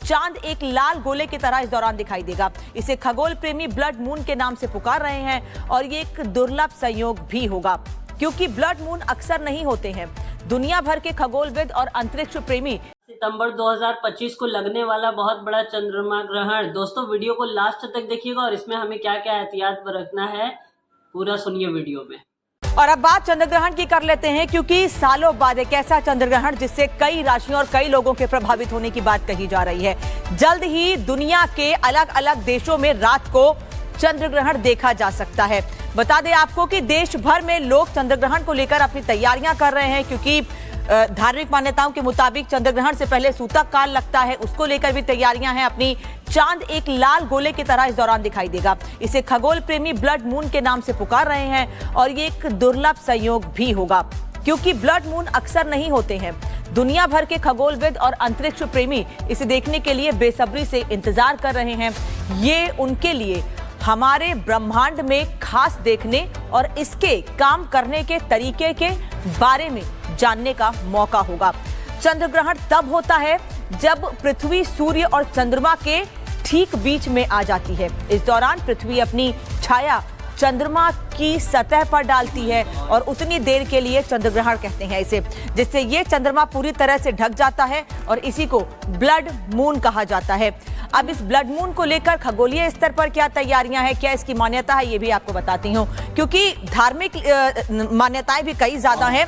चांद एक लाल गोले की तरह इस दौरान दिखाई देगा। इसे खगोल प्रेमी ब्लड मून के नाम से पुकार रहे हैं और ये एक दुर्लभ संयोग भी होगा, क्योंकि ब्लड मून अक्सर नहीं होते हैं। दुनिया भर के खगोलविद और अंतरिक्ष प्रेमी सितंबर 2025 को लगने वाला बहुत बड़ा चंद्रमा ग्रहण। दोस्तों, वीडियो को लास्ट तक देखिएगा और इसमें हमें क्या क्या एहतियात बरतना है पूरा सुनिए वीडियो में। और अब बात चंद्र ग्रहण की कर लेते हैं, क्योंकि सालों बाद एक ऐसा चंद्र ग्रहण जिससे कई राशियों और कई लोगों के प्रभावित होने की बात कही जा रही है। जल्द ही दुनिया के अलग अलग देशों में रात को चंद्र ग्रहण देखा जा सकता है। बता दें आपको कि देश भर में लोग चंद्र ग्रहण को लेकर अपनी तैयारियां कर रहे हैं, क्योंकि धार्मिक मान्यताओं के मुताबिक चंद्र ग्रहण से पहले सूतक काल लगता है, उसको लेकर भी तैयारियां हैं अपनी। चांद एक लाल गोले की तरह इस दौरान दिखाई देगा। इसे खगोल प्रेमी ब्लड मून के नाम से पुकार रहे हैं और ये एक दुर्लभ संयोग भी होगा, क्योंकि ब्लड मून अक्सर नहीं होते हैं। दुनिया भर के खगोलविद और अंतरिक्ष प्रेमी इसे देखने के लिए बेसब्री से इंतजार कर रहे हैं। ये उनके लिए हमारे ब्रह्मांड में खास देखने और इसके काम करने के तरीके के बारे में जानने का मौका होगा। चंद्र ग्रहण तब होता है जब पृथ्वी सूर्य और चंद्रमा के ठीक बीच में आ जाती है। इस दौरान पृथ्वी अपनी छाया चंद्रमा की सतह पर डालती है और उतनी देर के लिए चंद्र ग्रहण कहते हैं इसे, जिससे ये चंद्रमा पूरी तरह से ढक जाता है और इसी को ब्लड मून कहा जाता है। अब इस ब्लड मून को लेकर खगोलीय स्तर पर क्या तैयारियां हैं, क्या इसकी मान्यता है, ये भी आपको बताती हूँ, क्योंकि धार्मिक मान्यताएं भी कई ज्यादा हैं।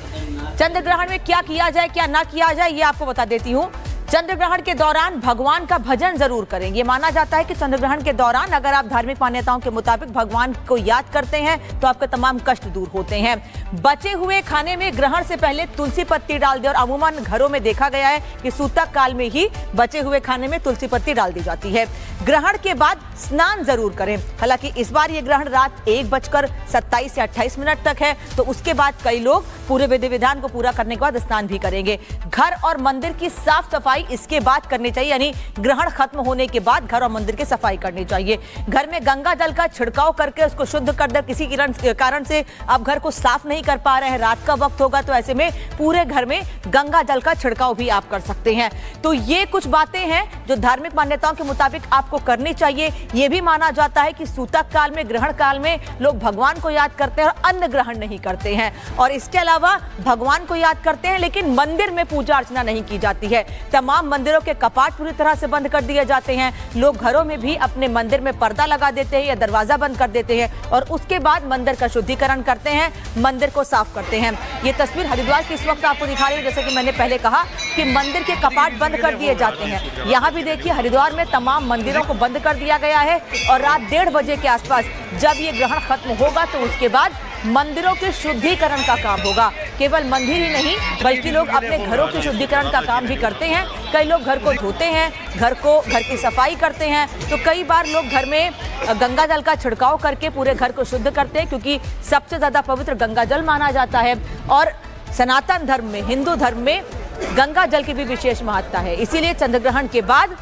चंद्र ग्रहण में क्या किया जाए क्या ना किया जाए ये आपको बता देती हूँ। चंद्र ग्रहण के दौरान भगवान का भजन जरूर करें। ये माना जाता है कि चंद्र ग्रहण के दौरान अगर आप धार्मिक मान्यताओं के मुताबिक भगवान को याद करते हैं तो आपके तमाम कष्ट दूर होते हैं। बचे हुए खाने में ग्रहण से पहले तुलसी पत्ती डाल दें, और अमूमन घरों में देखा गया है कि सूतक काल में ही बचे हुए खाने में तुलसी पत्ती डाल दी जाती है। ग्रहण के बाद स्नान जरूर करें। हालांकि इस बार ये ग्रहण रात 1:27 या 28 मिनट तक है, तो उसके बाद कई लोग पूरे विधि विधान को पूरा करने के बाद स्नान भी करेंगे। घर और मंदिर की साफ सफाई इसके बाद करनी चाहिए, यानी ग्रहण खत्म होने के बाद घर और मंदिर की सफाई करनी चाहिए। घर में गंगा जल का छिड़काव करके उसको शुद्ध कर दे। किसी कारण से आप घर को साफ नहीं कर पा रहे हैं, रात का वक्त होगा, तो ऐसे में पूरे घर में गंगा जल का छिड़काव भी आप कर सकते हैं। तो ये कुछ बातें हैं जो धार्मिक मान्यताओं के मुताबिक आपको करनी चाहिए। यह भी माना जाता है कि सूतक काल में, ग्रहण काल में लोग भगवान को याद करते हैं और अन्न ग्रहण नहीं करते हैं, और इसके अलावा भगवान को याद करते हैं लेकिन मंदिर में पूजा अर्चना नहीं की जाती है। तमाम मंदिरों के कपाट पूरी तरह से बंद कर दिए जाते हैं। लोग घरों में भी अपने मंदिर में पर्दा लगा देते हैं या दरवाजा बंद कर देते हैं, और उसके बाद मंदिर का शुद्धिकरण करते हैं, मंदिर को साफ करते हैं। ये तस्वीर हरिद्वार की इस वक्त आपको दिखा रही है। जैसे कि मैंने पहले कहा कि मंदिर के कपाट बंद कर दिए जाते हैं। यहाँ भी देखिए हरिद्वार में तमाम मंदिरों को बंद कर दिया गया है, और रात 1:30 बजे के आसपास जब ये ग्रहण खत्म होगा तो उसके बाद मंदिरों के शुद्धिकरण का काम होगा। केवल मंदिर ही नहीं बल्कि लोग अपने घरों के शुद्धिकरण का काम भी करते हैं। कई लोग घर को धोते हैं, घर की सफाई करते हैं, तो कई बार लोग घर में गंगा जल का छिड़काव करके पूरे घर को शुद्ध करते हैं, क्योंकि सबसे ज्यादा पवित्र गंगा जल माना जाता है। और सनातन धर्म में, हिंदू धर्म में गंगा जल की भी विशेष महत्ता है, इसीलिए चंद्र ग्रहण के बाद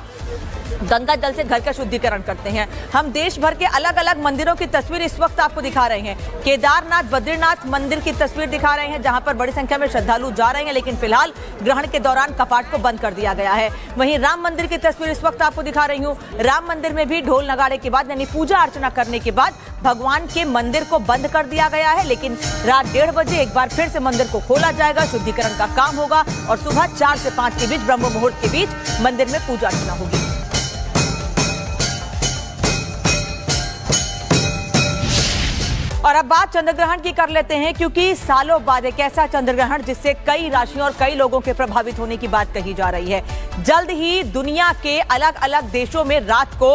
गंगा जल से घर का शुद्धिकरण करते हैं। हम देश भर के अलग अलग मंदिरों की तस्वीर इस वक्त आपको दिखा रहे हैं। केदारनाथ, बद्रीनाथ मंदिर की तस्वीर दिखा रहे हैं, जहां पर बड़ी संख्या में श्रद्धालु जा रहे हैं, लेकिन फिलहाल ग्रहण के दौरान कपाट को बंद कर दिया गया है। वहीं राम मंदिर की तस्वीर इस वक्त आपको दिखा रही हूँ। राम मंदिर में भी ढोल नगाड़े के बाद, यानी पूजा अर्चना करने के बाद भगवान के मंदिर को बंद कर दिया गया है, लेकिन रात 1:30 बजे एक बार फिर से मंदिर को खोला जाएगा, शुद्धिकरण का काम होगा, और सुबह 4 से 5 के बीच, ब्रह्म मुहूर्त के बीच मंदिर में पूजा अर्चना होगी। और अब बात चंद्र ग्रहण की कर लेते हैं, क्योंकि सालों बाद एक ऐसा चंद्र ग्रहण जिससे कई राशियों और कई लोगों के प्रभावित होने की बात कही जा रही है। जल्द ही दुनिया के अलग अलग देशों में रात को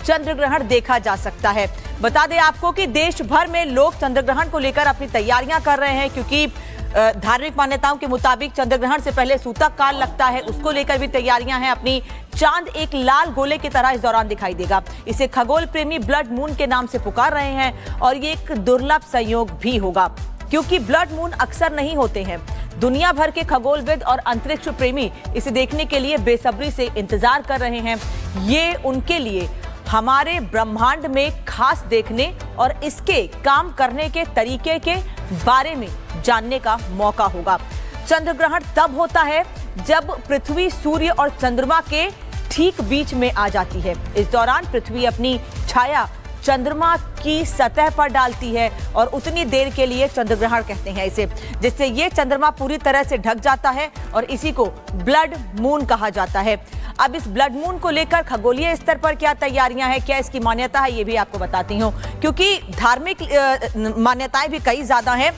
चंद्र ग्रहण देखा जा सकता है। बता दें आपको कि देश भर में लोग चंद्र ग्रहण को लेकर अपनी तैयारियां कर रहे हैं, क्योंकि धार्मिक मान्यताओं के मुताबिक चंद्र ग्रहण से पहले सूतक काल लगता है, उसको लेकर भी तैयारियां हैं अपनी। चांद एक लाल गोले की तरह इस दौरान दिखाई देगा। इसे खगोल प्रेमी ब्लड मून के नाम से पुकार रहे हैं और ये एक दुर्लभ संयोग भी होगा, क्योंकि ब्लड मून अक्सर नहीं होते हैं। दुनिया भर के खगोलविद और अंतरिक्ष प्रेमी इसे देखने के लिए बेसब्री से इंतजार कर रहे हैं। ये उनके लिए हमारे ब्रह्मांड में खास देखने और इसके काम करने के तरीके के बारे में जानने का मौका होगा। चंद्र ग्रहण तब होता है जब पृथ्वी, सूर्य और चंद्रमा के ठीक बीच में आ जाती है। इस दौरान पृथ्वी अपनी छाया चंद्रमा की सतह पर डालती है और उतनी देर के लिए चंद्रग्रहण कहते हैं इसे, जिससे ये चंद्रमा पूरी तरह से ढक जाता है और इसी को ब्लड मून कहा जाता है। अब इस ब्लड मून को लेकर खगोलीय स्तर पर क्या तैयारियां हैं, क्या इसकी मान्यता है, ये भी आपको बताती हूँ, क्योंकि धार्मिक मान्यताएं भी कई ज्यादा हैं।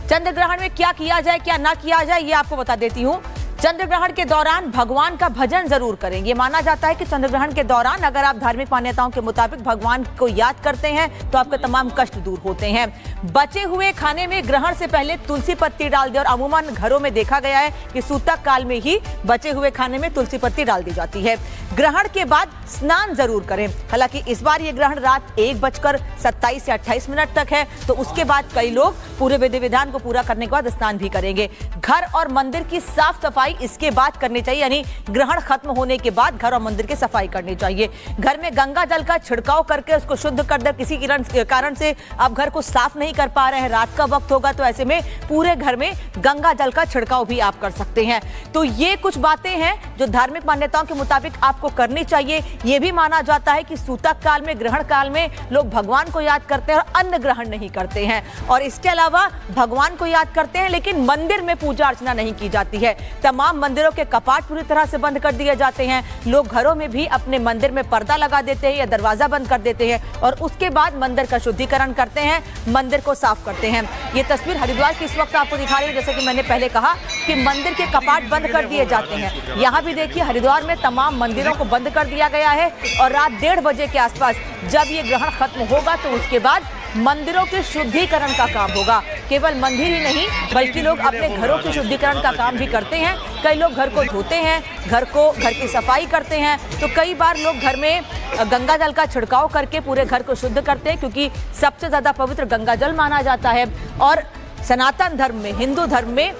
चंद्रग्रहण में क्या किया जाए क्या ना किया जाए ये आपको बता देती हूँ। चंद्रग्रहण के दौरान भगवान का भजन जरूर करें। ये माना जाता है कि चंद्रग्रहण के दौरान अगर आप धार्मिक मान्यताओं के मुताबिक भगवान को याद करते हैं तो आपके तमाम कष्ट दूर होते हैं। बचे हुए खाने में ग्रहण से पहले तुलसी पत्ती डाल दें और अमूमन घरों में देखा गया है कि सूतक काल में ही बचे हुए खाने में तुलसी पत्ती डाल दी जाती है। ग्रहण के बाद स्नान जरूर करें। हालांकि इस बार ये ग्रहण रात 1:27 से 28 मिनट तक है, तो उसके बाद कई लोग पूरे विधि विधान को पूरा करने के बाद स्नान भी करेंगे। घर और मंदिर की साफ सफाई इसके बाद करनी चाहिए, यानी ग्रहण खत्म होने के बाद घर और मंदिर की सफाई करनी चाहिए। घर में गंगा जल का छिड़काव करके उसको शुद्ध कर दे। किसी कारण से आप घर को साफ नहीं कर पा रहे हैं, रात का वक्त होगा, तो ऐसे में पूरे घर में गंगा जल का छिड़काव भी आप कर सकते हैं। तो ये कुछ बातें हैं जो धार्मिक मान्यताओं के मुताबिक आपको करनी चाहिए। यह भी माना जाता है कि सूतक काल में, ग्रहण काल में लोग भगवान को याद करते हैं और अन्न ग्रहण नहीं करते हैं, और इसके अलावा भगवान को याद करते हैं लेकिन मंदिर में पूजा अर्चना नहीं की जाती है। तमाम मंदिरों के कपाट पूरी तरह से बंद कर दिए जाते हैं। लोग घरों में भी अपने मंदिर में पर्दा लगा देते हैं या दरवाजा बंद कर देते हैं और उसके बाद मंदिर का शुद्धिकरण करते हैं, मंदिर को साफ करते हैं। ये तस्वीर हरिद्वार की इस वक्त आपको दिखा रही हूं। जैसे कि मैंने पहले कहा कि मंदिर के कपाट बंद कर दिए जाते हैं। यहाँ भी देखिए हरिद्वार में तमाम मंदिरों को बंद कर दिया गया है और रात 1:30 बजे के आसपास जब ये ग्रहण खत्म होगा तो उसके बाद मंदिरों के शुद्धिकरण का काम होगा। केवल मंदिर ही नहीं बल्कि लोग अपने घरों के शुद्धिकरण का काम भी करते हैं। कई लोग घर को धोते हैं, घर की सफाई करते हैं, तो कई बार लोग घर में गंगा जल का छिड़काव करके पूरे घर को शुद्ध करते हैं, क्योंकि सबसे ज्यादा पवित्र गंगा जल माना जाता है। और सनातन धर्म में, हिंदू धर्म में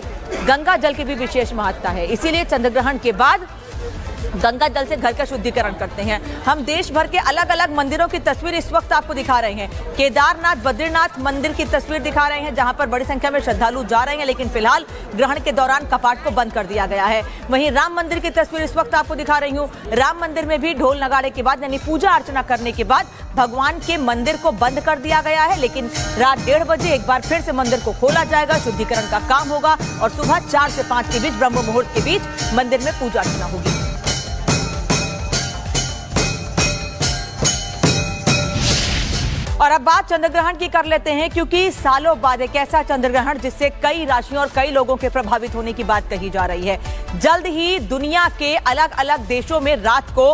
गंगा जल की भी विशेष महत्ता है। इसीलिए चंद्रग्रहण के बाद गंगा जल से घर का शुद्धिकरण करते हैं। हम देश भर के अलग अलग मंदिरों की तस्वीर इस वक्त आपको दिखा रहे हैं। केदारनाथ, बद्रीनाथ मंदिर की तस्वीर दिखा रहे हैं, जहां पर बड़ी संख्या में श्रद्धालु जा रहे हैं, लेकिन फिलहाल ग्रहण के दौरान कपाट को बंद कर दिया गया है। वहीं राम मंदिर की तस्वीर इस वक्त आपको दिखा रही हूँ। राम मंदिर में भी ढोल नगाड़े के बाद, यानी पूजा अर्चना करने के बाद भगवान के मंदिर को बंद कर दिया गया है, लेकिन रात 1:30 बजे एक बार फिर से मंदिर को खोला जाएगा, शुद्धिकरण का काम होगा और सुबह 4 से 5 के बीच, ब्रह्म मुहूर्त के बीच मंदिर में पूजा अर्चना होगी। और अब बात चंद्रग्रहण की कर लेते हैं, क्योंकि सालों बाद एक ऐसा चंद्रग्रहण जिससे कई राशियों और कई लोगों के प्रभावित होने की बात कही जा रही है। जल्द ही दुनिया के अलग अलग देशों में रात को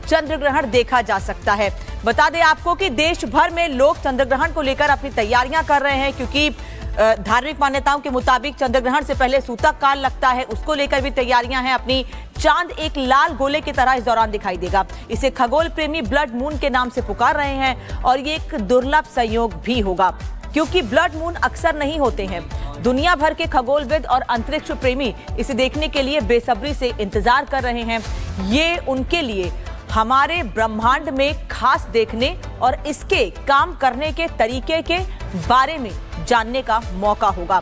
चंद्रग्रहण देखा जा सकता है। बता दें आपको कि देश भर में लोग चंद्रग्रहण को लेकर अपनी तैयारियां कर रहे हैं, क्योंकि धार्मिक मान्यताओं के मुताबिक चंद्रग्रहण से पहले सूतक काल लगता है, उसको लेकर भी तैयारियां हैं। अपनी चांद एक लाल गोले की तरह इस दौरान दिखाई देगा। इसे खगोल प्रेमी ब्लड मून के नाम से पुकार रहे हैं और ये एक दुर्लभ संयोग भी होगा, क्योंकि ब्लड मून अक्सर नहीं होते हैं। दुनिया भर के खगोलविद और अंतरिक्ष प्रेमी इसे देखने के लिए बेसब्री से इंतजार कर रहे हैं। ये उनके लिए हमारे ब्रह्मांड में खास देखने और इसके काम करने के तरीके के बारे में जानने का मौका होगा।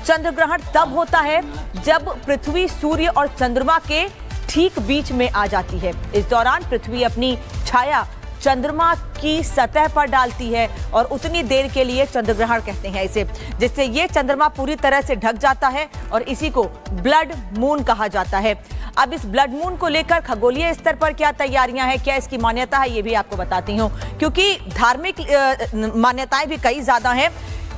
चंद्रग्रहण तब होता है जब पृथ्वी सूर्य और चंद्रमा के ठीक बीच में आ जाती है। इस दौरान पृथ्वी अपनी छाया चंद्रमा की सतह पर डालती है और उतनी देर के लिए चंद्रग्रहण कहते हैं इसे, जिससे ये चंद्रमा पूरी तरह से ढक जाता है और इसी को ब्लड मून कहा जाता है। अब इस ब्लड मून को लेकर खगोलीय स्तर पर क्या तैयारियां हैं, क्या इसकी मान्यता है, ये भी आपको बताती हूँ, क्योंकि धार्मिक मान्यताएं भी कई ज्यादा हैं।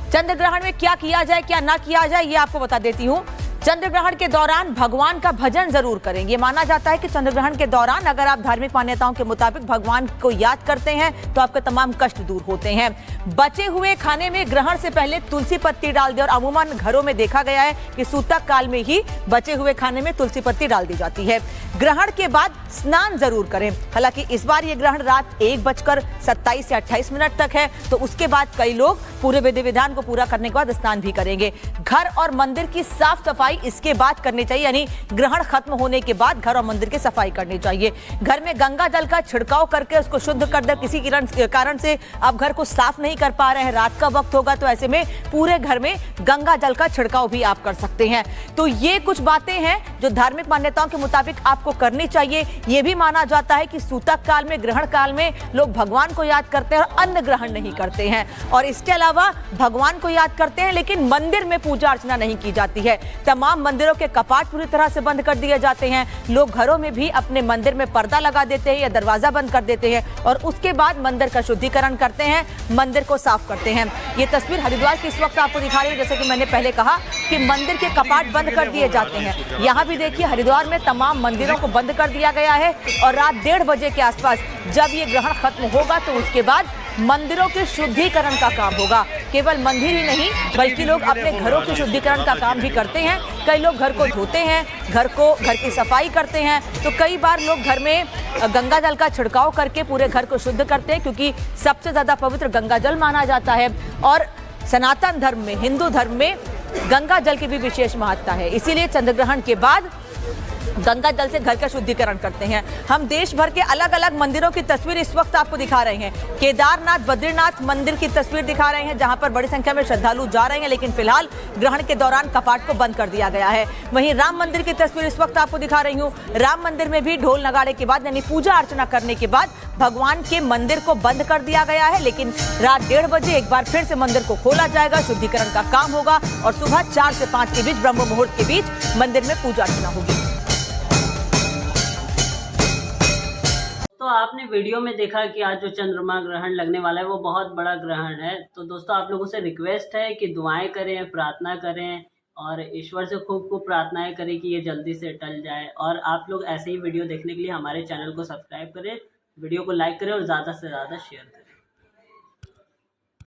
चंद्रग्रहण में क्या किया जाए क्या ना किया जाए ये आपको बता देती हूँ। चंद्रग्रहण के दौरान भगवान का भजन जरूर करें। ये माना जाता है कि चंद्रग्रहण के दौरान अगर आप धार्मिक मान्यताओं के मुताबिक भगवान को याद करते हैं तो आपके तमाम कष्ट दूर होते हैं। बचे हुए खाने में ग्रहण से पहले तुलसी पत्ती डाल दें और अमूमन घरों में देखा गया है कि सूतक काल में ही बचे हुए खाने में तुलसी पत्ती डाल दी जाती है। ग्रहण के बाद स्नान जरूर करें। हालांकि इस बार ये ग्रहण रात 1:27 से 28 मिनट तक है, तो उसके बाद कई लोग पूरे विधि विधान को पूरा करने के बाद स्नान भी करेंगे। घर और मंदिर की साफ सफाई सफाई इसके बाद करनी चाहिए, यानी ग्रहण खत्म होने के बाद घर और मंदिर की सफाई करनी चाहिए। घर में गंगा जल का छिड़काव करके उसको शुद्ध कर दे। किसी कारण से आप घर को साफ नहीं कर पा रहे हैं, रात का वक्त होगा, तो ऐसे में पूरे घर में गंगा जल का छिड़काव भी आप कर सकते हैं। तो ये कुछ बातें हैं जो धार्मिक मान्यताओं के मुताबिक आपको करनी चाहिए। यह भी माना जाता है कि सूतक काल में, ग्रहण काल में लोग भगवान को याद करते हैं और अन्न ग्रहण नहीं करते हैं, और इसके अलावा भगवान को याद करते हैं लेकिन मंदिर में पूजा अर्चना नहीं की जाती है। तमाम मंदिरों के कपाट पूरी तरह से बंद कर दिए जाते हैं। लोग घरों में भी अपने मंदिर में पर्दा लगा देते हैं या दरवाजा बंद कर देते हैं और उसके बाद मंदिर का शुद्धिकरण करते हैं, मंदिर को साफ करते हैं। ये तस्वीर हरिद्वार की इस वक्त आपको दिखा रही हूं। जैसे कि मैंने पहले कहा कि मंदिर के कपाट बंद कर दिए जाते हैं। यहाँ भी देखिए हरिद्वार में तमाम मंदिरों को बंद कर दिया गया है और रात 1:30 बजे के आसपास जब ये ग्रहण खत्म होगा तो उसके बाद मंदिरों के शुद्धिकरण का काम होगा। केवल मंदिर ही नहीं बल्कि लोग अपने घरों के शुद्धिकरण का काम भी करते हैं। कई लोग घर को धोते हैं, घर की सफाई करते हैं, तो कई बार लोग घर में गंगा जल का छिड़काव करके पूरे घर को शुद्ध करते हैं, क्योंकि सबसे ज्यादा पवित्र गंगा जल माना जाता है। और सनातन धर्म में, हिंदू धर्म में गंगा जल की भी विशेष महत्ता है। इसीलिए चंद्रग्रहण के बाद गंगा जल से घर का शुद्धिकरण करते हैं। हम देश भर के अलग अलग मंदिरों की तस्वीर इस वक्त आपको दिखा रहे हैं। केदारनाथ, बद्रीनाथ मंदिर की तस्वीर दिखा रहे हैं, जहां पर बड़ी संख्या में श्रद्धालु जा रहे हैं, लेकिन फिलहाल ग्रहण के दौरान कपाट को बंद कर दिया गया है। वहीं राम मंदिर की तस्वीर इस वक्त आपको दिखा रही हूँ। राम मंदिर में भी ढोल नगाड़े के बाद, यानी पूजा अर्चना करने के बाद भगवान के मंदिर को बंद कर दिया गया है, लेकिन रात 1:30 बजे एक बार फिर से मंदिर को खोला जाएगा, शुद्धिकरण का काम होगा और सुबह 4 से 5 के बीच, ब्रह्म मुहूर्त के बीच मंदिर में पूजा अर्चना होगी। तो आपने वीडियो में देखा कि आज जो चंद्रमा ग्रहण लगने वाला है वो बहुत बड़ा ग्रहण है। तो दोस्तों आप लोगों से रिक्वेस्ट है कि दुआएं करें, प्रार्थना करें और ईश्वर से खूब खूब प्रार्थनाएं करें कि ये जल्दी से टल जाए। और आप लोग ऐसे ही वीडियो देखने के लिए हमारे चैनल को सब्सक्राइब करें, वीडियो को लाइक करें और ज़्यादा से ज़्यादा शेयर करें।